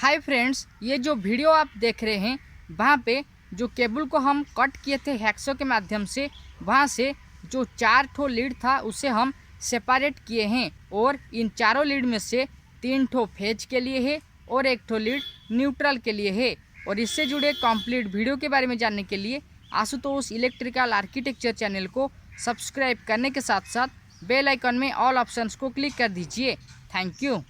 Hi friends, ये जो video आप देख रहे हैं वहाँ पे जो केबल को हम कट किए थे हैक्सो के माध्यम से, वहाँ से जो 4 ठो लीड था उसे हम सेपरेट किए हैं और इन चारों लीड में से 3 ठो फेज के लिए है और 1 ठो लीड न्यूट्रल के लिए है। और इससे जुड़े कंप्लीट वीडियो के बारे में जानने के लिए आशुतोष इलेक्ट्रिकल आर्किटेक्चर चैनल को सब्सक्राइब करने के साथ साथ बेल आइकन में ऑल ऑप्शंस को क्लिक कर दीजिए। Thank you.